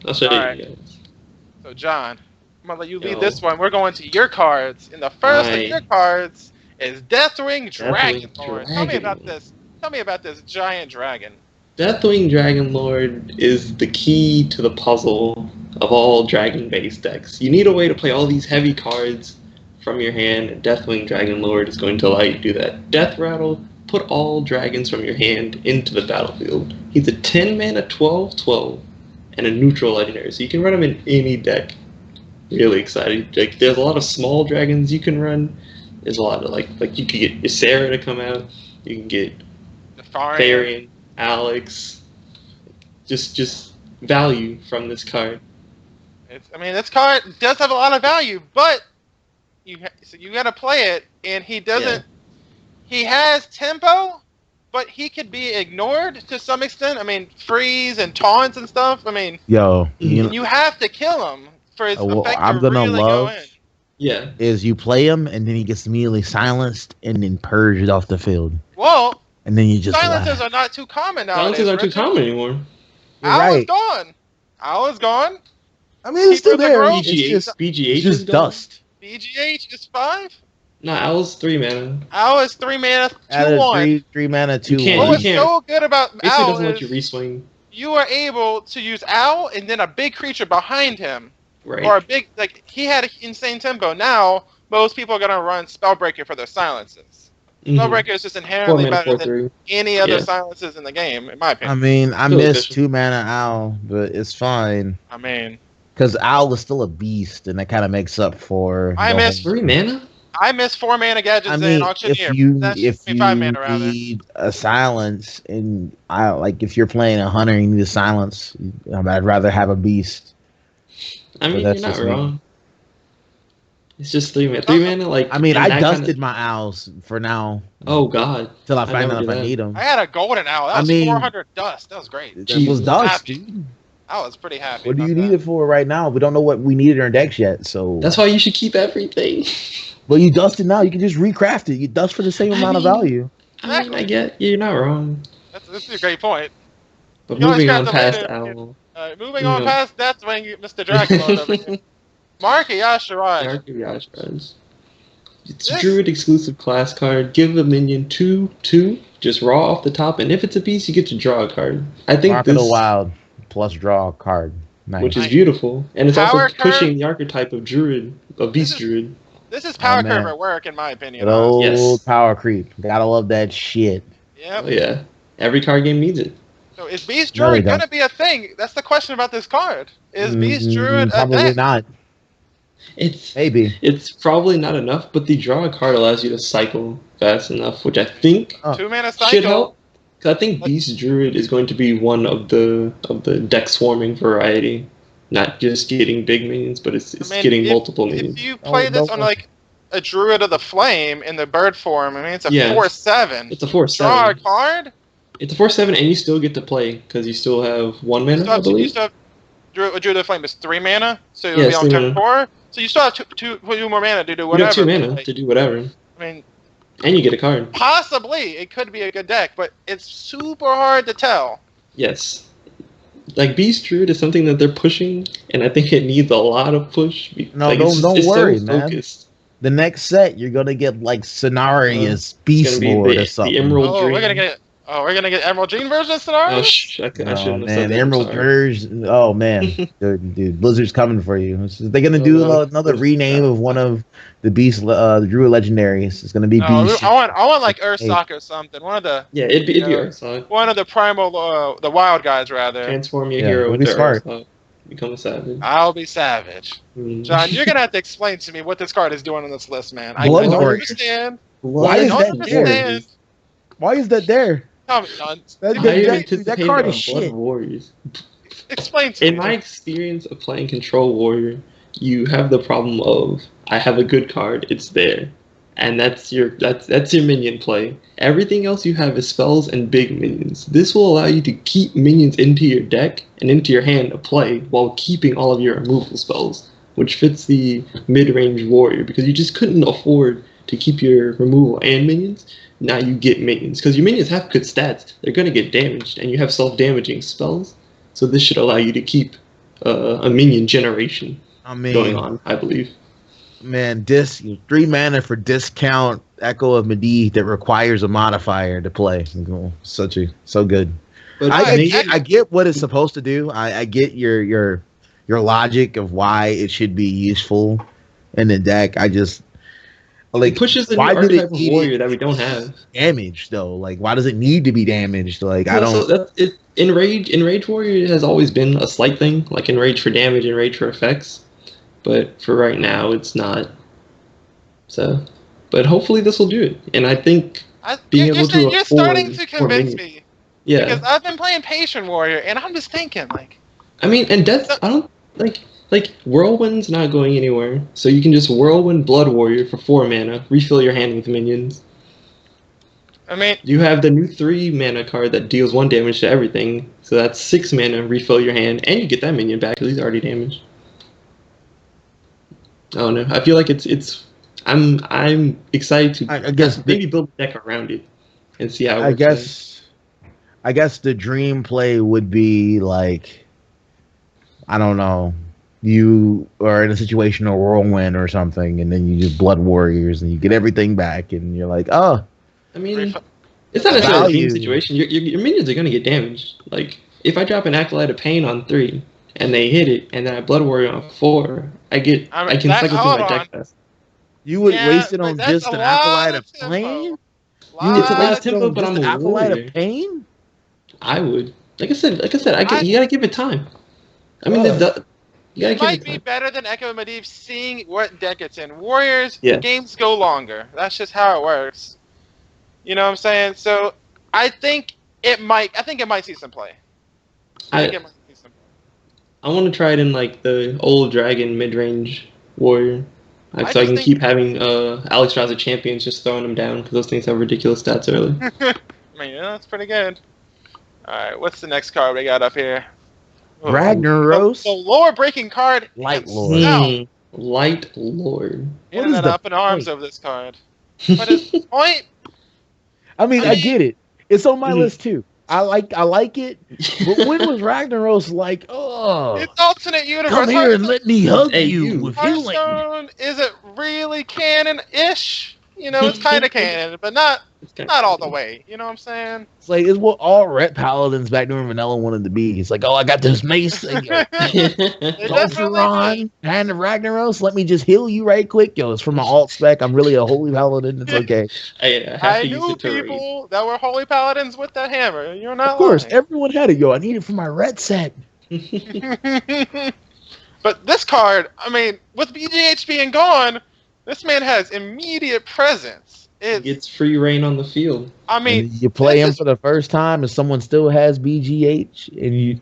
I'll show All you right. guys. So John, I'm gonna let you lead Yo, this one. We're going to your cards, and the first of your my cards is Deathwing Dragon Deathwing Lord. Tell me about Dragon. this. Tell me about this giant dragon. Deathwing Dragon Lord is the key to the puzzle of all dragon-based decks. You need a way to play all these heavy cards from your hand, and Deathwing Dragon Lord is going to allow you to do that. Death Rattle, put all dragons from your hand into the battlefield. He's a 10 mana 12/12 and a neutral legendary, so you can run him in any deck. Really excited. Like, there's a lot of small dragons you can run. There's a lot of like you could get Ysera to come out. You can get Nefarian. Therian, Alex, just value from this card. I mean, this card does have a lot of value, but so you got to play it, and he doesn't. Yeah. He has tempo, but he could be ignored to some extent. I mean, freeze and taunts and stuff. I mean, Yo, Mhm. you have to kill him for his what effect I'm to gonna really go love in. Yeah. is you play him and then he gets immediately silenced and then purged off the field, Well, and then you just silences laugh. are not too common nowadays. Silences aren't too Richard. common anymore. You're Owl is right. gone. Owl is gone. I mean, it's still Keeper of the there. Grove? It's BGH, just BGH it's is just gone. dust. BGH is 5. No, Owl's 3 mana. Owl is 3 mana, Added 2/1. three mana, You 2/1. can't- What you was can't- so good about Basically, Owl doesn't let you is reswing. you are able to use Owl and then a big creature behind him. Right. Or a big, like, he had an insane tempo. Now, most people are going to run Spellbreaker for their silences. Mhm. Spellbreaker is just 4 inherently mana, better 4 than 3. any other Yeah. silences in the game, in my I opinion. mean, I Still missed efficient. 2 mana Owl, but it's fine I mean, because Owl is still a beast, and that kind of makes up for. I the missed- whole- 3 mana? I missed 4 mana gadgets I and mean, Auctioneer. if you 5 mana rather. need a silence, and I like if you're playing a hunter, and you need a silence. I'd rather have a beast. I mean, that's you're not just me. wrong. It's just 3 mana. 3 mana, like. I mean, in I that dusted kinda- my owls for now Oh, God. till I I find never out if did I that. need them. I had a golden owl. That I was mean- 400 dust. That was great. That Jesus. was dust, Happy. dude. I was pretty happy. What do about you that. need it for right now? We don't know what we need in our decks yet, so. That's why you should keep everything. Well, you dust it now. You can just recraft it. You dust for the same I amount of mean- value. I mean, I get you're not wrong. That's a great point. But You always moving got on to past lead it. Owl. Moving on Yeah. past Deathwing, Mr. Dragon Lord over here. Mark Yasharaj. Dark Yashras. It's a This- druid exclusive class card. Give a minion 2/2, just raw off the top, and if it's a beast, you get to draw a card. I think Mark of this, the Wild plus draw a card. Nice. which is Nice. beautiful, and it's Power also pushing the archetype of druid, of beast This is- druid. This is power Oh, man. curve at work, in my opinion. Good old Yes. power creep. Gotta love that shit. Yep. Oh yeah, every card game needs it. So is Beast No, they Druid don't. gonna be a thing? That's the question about this card. Is Beast Druid a Probably thing? not. It's Maybe. it's probably not enough, but the draw a card allows you to cycle fast enough, which I think 2 mana should cycle. help. 'Cause I think Beast Druid is going to be one of the deck swarming variety, not just getting big minions, but it's I mean, getting if- multiple minions. If you play this on like a Druid of the Flame in the bird form, I mean it's a Yeah. 4/7. It's a Draw a 4/7. card. It's a 4/7, and you still get to play because you still have 1 You mana, still I have, you believe. still have Druid of the Flame is 3 mana, so you'll Yeah, be it's on 3 turn mana. 4. So you still have two more mana to do You whatever. have 2 mana Like, to do whatever, I mean, and you get a card. possibly it could be a good deck, but it's super hard to tell. Yes. Like Beast Druid is something that they're pushing, and I think it needs a lot of push. No, like, don't worry, so man. focused. The next set, you're gonna get like Cenarius It's Beast gonna be Lord or the something. Emerald Oh, Dream. we're gonna get Emerald Dream version of Scenario. Oh, I shouldn't Oh have said man, that. Emerald I'm sorry. Verge. Oh man, dude, Blizzard's coming for you. They're gonna do Oh, another rename of one of the Beast, the Druid legendaries. It's gonna be No, Beast. I want like Ursock or something. One of the Yeah, it'd be Yeah. Ursoc. primal, the wild guys rather. Transform your Yeah, hero it'll be into smart. Ursoc. Become a savage. I'll be savage. Mm. John, you're gonna have to explain to me what this card is doing on this list, man. I Blood don't Warriors. understand. Why I is don't that understand. Why is that there? Tell me, John. That- How that- you that anticipating card on is Blood shit. Warriors? Explain to In me. my experience of playing Control Warrior, you have the problem of I have a good card, it's there, and that's your minion play. Everything else you have is spells and big minions. This will allow you to keep minions into your deck and into your hand to play while keeping all of your removal spells, which fits the mid-range warrior because you just couldn't afford to keep your removal and minions. Now you get minions because your minions have good stats. They're gonna get damaged, and you have self-damaging spells. So this should allow you to keep a minion generation I mean, going on, I believe. man, 3 mana for discount Echo of Medivh that requires a modifier to play. So good. But I get what it's supposed to do. I get your logic of why it should be useful in the deck. I just it pushes a new archetype of warrior that we don't have. Damaged though. Like, why does it need to be damaged? Like, I don't. So Enrage Warrior has always been a slight thing, like Enrage for damage, Enrage for effects. But for right now, it's not. So, but hopefully this will do it. And I think you're starting to convince me. Yeah. Because I've been playing Patient Warrior, and I'm just thinking, like... I mean, and Death... I don't... Like, Whirlwind's not going anywhere. So you can just Whirlwind Blood Warrior for 4 mana, refill your hand with minions. I mean... You have the new 3 mana card that deals 1 damage to everything. So that's 6 mana, refill your hand, and you get that minion back because he's already damaged. I don't know. I feel like it's... I'm excited to I guess maybe build a deck around it and see how it works. I guess the dream play would be like, I don't know, you are in a situation of Whirlwind or something, and then you do Blood Warriors and you get everything back, and you're like, oh. I mean, it's not necessarily a dream situation. Your minions are going to get damaged. Like, if I drop an Acolyte of Pain on 3 and they hit it, and then I Blood Warrior on 4, I can cycle through my deck fast. You would waste it on just an Acolyte of Pain? It's a last tempo, but I'm a Acolyte warrior. of Pain? I would. Like I said, you gotta give it time. I mean, it might be better than Echo of Medivh seeing what deck it's in. Warriors, games go longer. That's just how it works. You know what I'm saying? So I think it might see some play. I want to try it in like the old Dragon mid-range warrior. So I can keep having Alexstrasza champions just throwing them down because those things have ridiculous stats early. I mean, that's pretty good. Alright, what's the next card we got up here? Ragnaros. The lore-breaking card. Light Lord. Light Lord. Internet up in arms over this card. What is the point? I mean, I get it. It's on my list too. I like it. But when was Ragnaros like, oh, it's alternate universe. Come here and let me hug you with healing. healing. Is it really canon-ish? You know, it's kind of canon, but not all the way. You know what I'm saying? It's like it's what all Ret Paladins back during Vanilla wanted to be. It's like, oh, I got this mace. Voltron, Hand of Ragnaros. Let me just heal you right quick. Yo, it's from my alt spec. I'm really a holy paladin. It's okay. I knew people that were holy paladins with that hammer. You're not. Of course, lying. everyone had it. Yo, I need it for my red set. But this card, I mean, with BGH being gone, this man has immediate presence. He gets free reign on the field. I mean, and you play him for the first time, and someone still has BGH, and you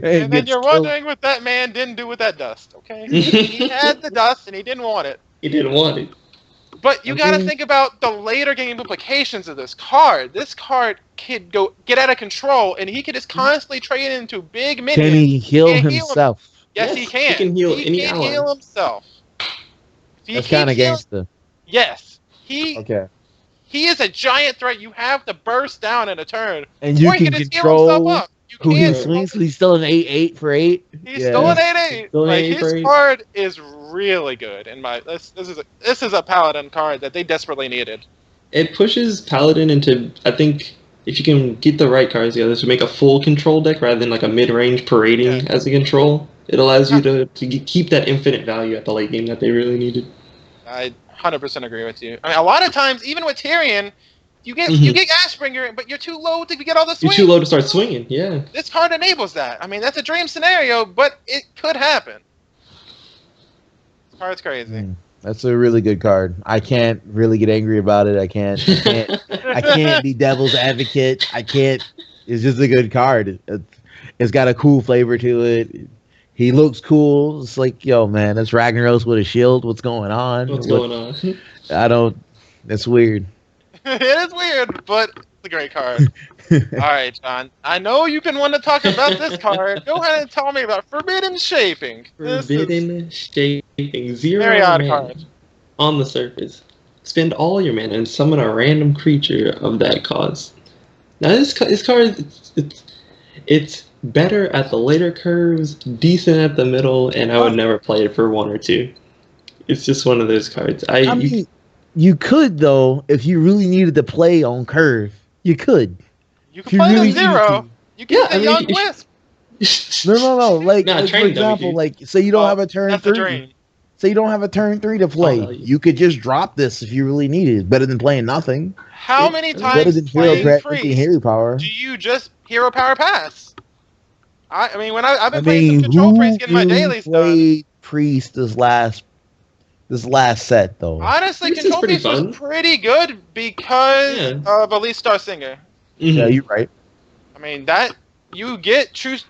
and then you're wondering what that man didn't do with that dust. Okay, he had the dust, and he didn't want it. He didn't want it. But you got to think about the later game implications of this card. This card could go get out of control, and he could just constantly trade into big minions. Can he heal himself? Yes, he can. He can heal he any can ally. heal himself. That's kind of gangster. Yes. He is a giant threat. You have to burst down in a turn. And you can control who he swings. He's still an 8/8 for 8. He's still an 8/8. Like, his card is really good. This is a paladin card that they desperately needed. It pushes paladin into, I think, if you can get the right cards together to make a full control deck rather than like a mid-range parading as a control. It allows you to keep that infinite value at the late game that they really needed. I 100% agree with you. I mean, a lot of times, even with Tyrion, you get Ashbringer, but you're too low to get all the swings. You're too low to start swinging, yeah. This card enables that. I mean, that's a dream scenario, but it could happen. This card's crazy. That's a really good card. I can't really get angry about it. I can't be devil's advocate. I can't. It's just a good card. It's got a cool flavor to it. He looks cool. It's like, yo, man, that's Ragnaros with a shield. What's going on? What's going on? That's weird. It is weird, but it's a great card. All right, John. I know you've been wanting to talk about this card. Go ahead and tell me about Forbidden Shaping. Forbidden Shaping. 0 very odd mana card. on the surface. Spend all your mana and summon a random creature of that cost. Now this card, it's better at the later curves, decent at the middle, and I would never play it for 1 or 2. It's just one of those cards. I mean, you could though if you really needed to play on curve. You could. You could play on 0. You can get Young Wisp. No. Like for example, like say you don't have a turn 3. Say you don't have a turn 3 to play. You could just drop this if you really needed it. Better than playing nothing. How many times playing Priest power do you just hero power pass? I mean, when I've been playing some Control Priest, getting my dailies done. Priest this last set though. Honestly, Control Priest was pretty good because of Elise Star Singer. Yeah, you're right. I mean that you get just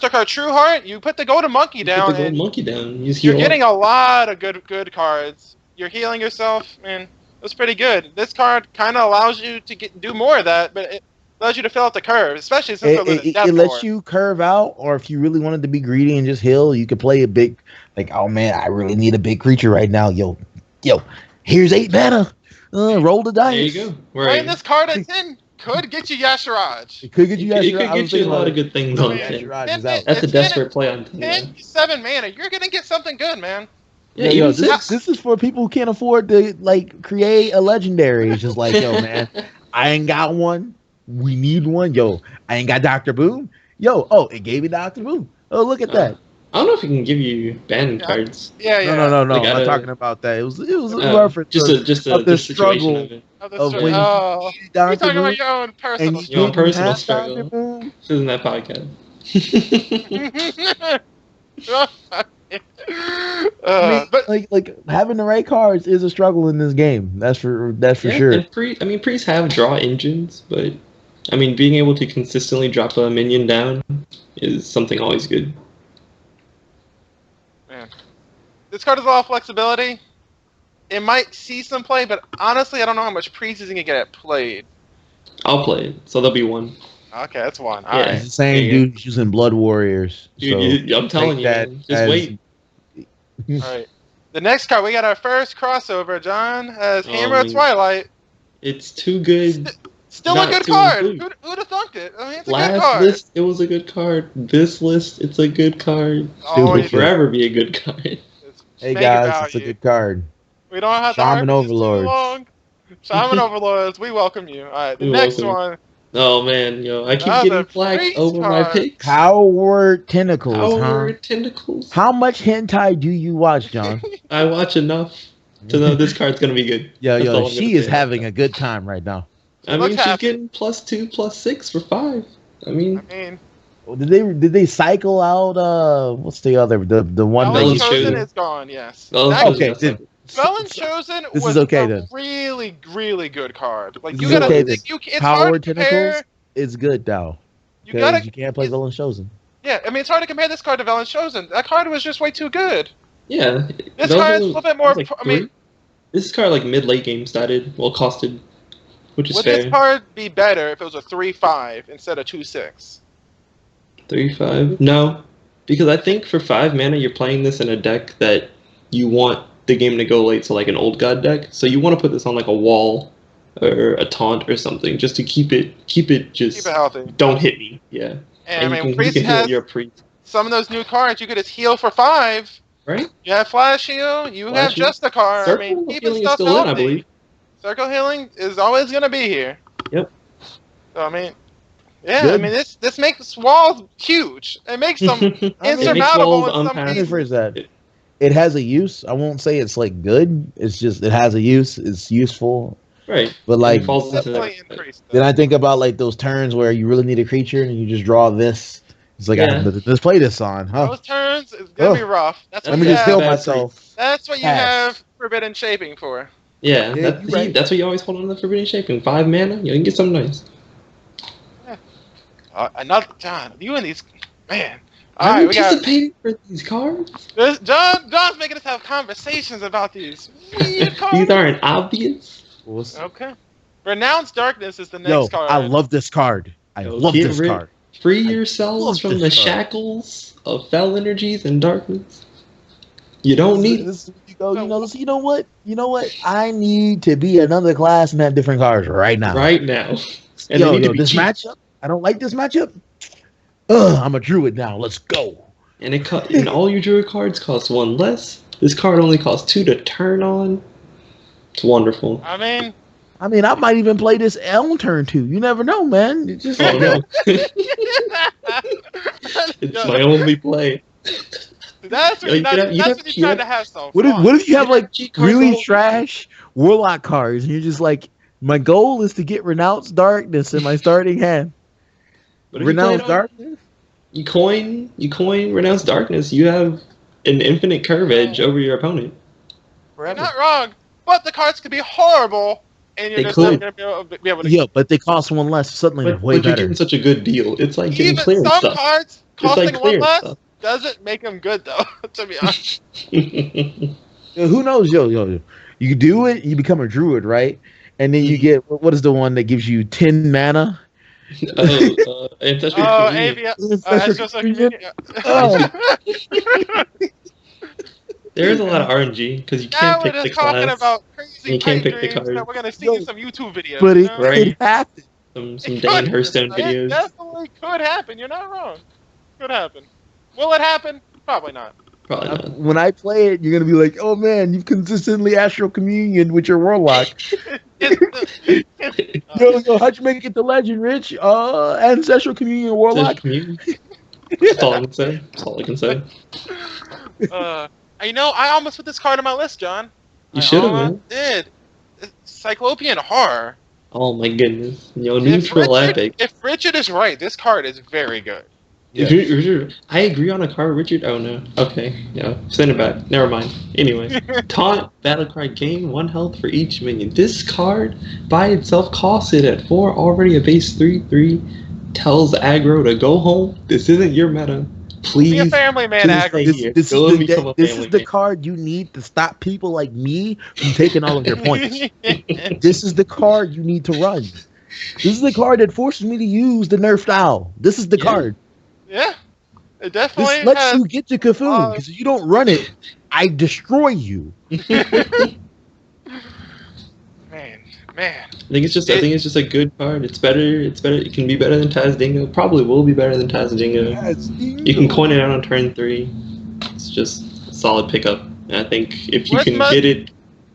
like our True Heart, you put the Golden Monkey down. Put the Golden Monkey down. You're getting a lot of good cards. You're healing yourself, man. It's pretty good. This card kind of allows you to do more of that, but it allows you to fill out the curve, especially since it lets you curve out. Or if you really wanted to be greedy and just heal, you could play a big, like, oh man, I really need a big creature right now. Yo, here's 8 mana. Roll the dice. There you go. Playing this card at 10 could get you Yashiraj. It could get you Yashiraj. It could get you a lot of good things on 10. That's a desperate play on 10. 7 mana. You're gonna get something good, man. Yeah, this is for people who can't afford to like create a legendary. It's just like, yo, man, I ain't got one. We need one. Yo, I ain't got Dr. Boom. Yo, it gave me Dr. Boom. Oh, look at that. I don't know if it can give you banned cards. Yeah. No. I'm not talking about that. It was a reference of the struggle of when you're talking about your own personal struggle. This isn't that podcast. But like having the right cards is a struggle in this game. That's for sure. And priests have draw engines, but I mean, being able to consistently drop a minion down is something always good. Man, this card has a lot of flexibility. It might see some play, but honestly, I don't know how much priest is gonna get played. I'll play it, so there'll be 1. Okay, that's 1. All right. It's the same dude using Blood Warriors. Dude, I'm telling you, man. Just wait. All right. The next card, we got our first crossover, John, as Hammer of Twilight. It's too good. Still a good card. Who'd have thunk it? I mean, it's a good card. List, it was a good card. This list, it's a good card. It will forever be a good card. Hey guys, it's a good card. We don't have to Shaman Overlords. Shaman Overlords, we welcome you. All right, the next one. Oh man, I keep getting flagged over my picks. Power Tentacles. Tentacles. How much hentai do you watch, John? I watch enough to know this card's gonna be good. Yo, she is having a good time right now. I mean, she's getting +2, +6 for 5. I mean, did they cycle out? What's the other the one? Felon Chosen is gone. Yes. Okay. Felon Chosen was a really, really good card. Like you gotta, it's Power Tentacles is good though. You can't play Felon Chosen. Yeah, I mean it's hard to compare this card to Felon Chosen. That card was just way too good. Yeah. This card is a little bit more. This card like mid-late game costed, which is fair. Would this card be better if it was a 3/5 instead of 2/6? 3/5? No, because I think for 5 mana you're playing this in a deck that you want the game to go late, so like an Old God deck. So you want to put this on like a wall or a taunt or something, just to keep it healthy. Don't hit me. Yeah. And I mean, Priest has some of those new cards. You could just heal for 5. Right. You have Flash Heal. You have just a card. Circle I mean, keeping healing stuff is still healthy. in, I believe. Circle healing is always going to be here. Yep. So I mean, I mean this makes walls huge. It makes them insurmountable in some cases. It has a use. I won't say it's like good. It's just it has a use. It's useful. Right. But like then I think about like those turns where you really need a creature and you just draw this. It's like let's play this on. Huh? Those turns is gonna be rough. That's Let me just heal myself. That's what you have Forbidden Shaping for. Yeah, that's what you always hold on to the Forbidden Shaping. 5 mana, you can get something nice. Yeah. Another John, you and these man. I'm anticipating for these cards. John's making us have conversations about these weird cards. These aren't obvious. Okay. Renounced Darkness is the next card. I love this card. I love this card. Free yourselves from the shackles of fell energies and darkness. You don't need this. You know what? I need to be another class and have different cards right now. Right now. And this matchup. I don't like this matchup. I'm a druid now. Let's go. And and all your druid cards cost 1 less. This card only costs 2 to turn on. It's wonderful. I mean, I might even play this on turn 2. You never know, man. It's just no. It's my only play. That's what you're trying to have so What if you have like really trash Warlock cards and you're just like, my goal is to get Renounced Darkness in my starting hand. Renounced Darkness? You coin Renounced Darkness, you have an infinite curve edge over your opponent. You're not wrong, but the cards could be horrible, and you're just not going to be able to. Yeah, but they cost 1 less. Suddenly, they're way better. You're getting such a good deal. It's like getting clearance stuff. Even some cards costing 1 less doesn't make them good, though. To be honest. Who knows, yo? You do it, you become a druid, right? And then you get what is the one that gives you 10 mana? Ancestral Communion. There is a lot of RNG because you can't pick the class. About crazy you can't pick the card. We're gonna see in some YouTube videos. But it could happen. Some Dan Hearthstone videos. It definitely could happen. You're not wrong. Could happen. Will it happen? Probably not. Probably not. When I play it, you're gonna be like, "Oh man, you've consistently Astral Communion with your Warlock." Yo, how'd you make it to Legend, Rich? Ancestral Communion Warlock. That's all I can say. That's all I can say. I almost put this card on my list, John. You should have, man. Did. Cyclopean Horror. Oh my goodness. Neutral Epic. If Richard is right, this card is very good. Yeah. I agree on a card, Richard. Oh no. Okay. Yeah. Send it back. Never mind. Anyway. Taunt, Battlecry, gain 1 health for each minion. This card by itself costs it at 4. Already a base 3/3. Tells aggro to go home. This isn't your meta. Please. Be a family man, aggro. This is the card you need to stop people like me from taking all of your points. This is the card you need to run. This is the card that forces me to use the nerfed owl. This is the card. Yeah, it definitely this lets you get to Cthulhu, because if you don't run it, I destroy you. Man. I think it's just a good card. It's better. It can be better than Tazdingo. Probably will be better than Tazdingo. You can coin it out on turn 3. It's just a solid pickup. And I think if you can get it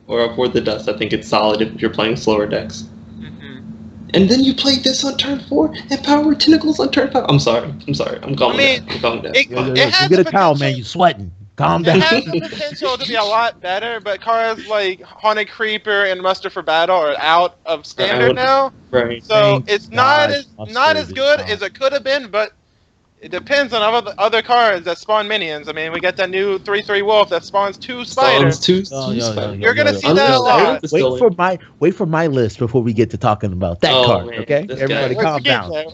or afford the dust, I think it's solid if you're playing slower decks. And then you play this on turn 4 and Power Tentacles on turn 5. I'm sorry. I'm calming down. It has get a towel, man. You sweating. Calm down. It has the potential to be a lot better, but cards like Haunted Creeper and Muster for Battle are out of standard now. Right. So it's not as good as it could have been, but it depends on other cards that spawn minions. I mean, we got that new 3/3 wolf that spawns 2 spiders. You're gonna see that a lot. Wait for my list before we get to talking about that card. Man, okay, everybody, calm down. All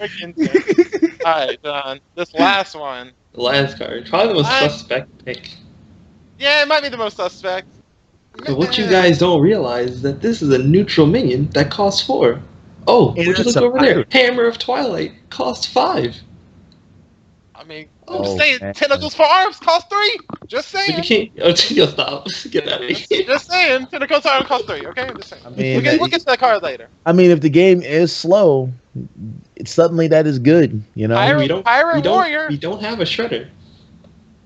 right, John. This last one. The last card, probably the most suspect pick. Yeah, it might be the most suspect. But what you guys don't realize is that this is a neutral minion that costs 4. Oh, would you look over there? Hammer of Twilight costs 5. I mean, I'm saying Tentacles for Arms cost 3. Just saying. But you can't. You'll stop. Get out of here. Just saying. Tentacles for Arms cost 3. Okay, I'm just saying. I mean, we'll get to that card later. I mean, if the game is slow, suddenly that is good. You know, Pirate Warrior. We don't have a Shredder.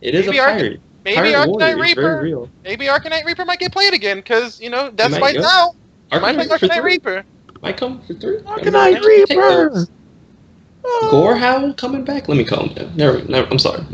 It is a pirate. Maybe Arcanite Reaper. Maybe Arcanite Reaper might get played again because Death Spite's out. Might play Arcanite Reaper. Might come for 3. Arcanite Reaper. Gorehound coming back. Let me calm down. Never. I'm sorry.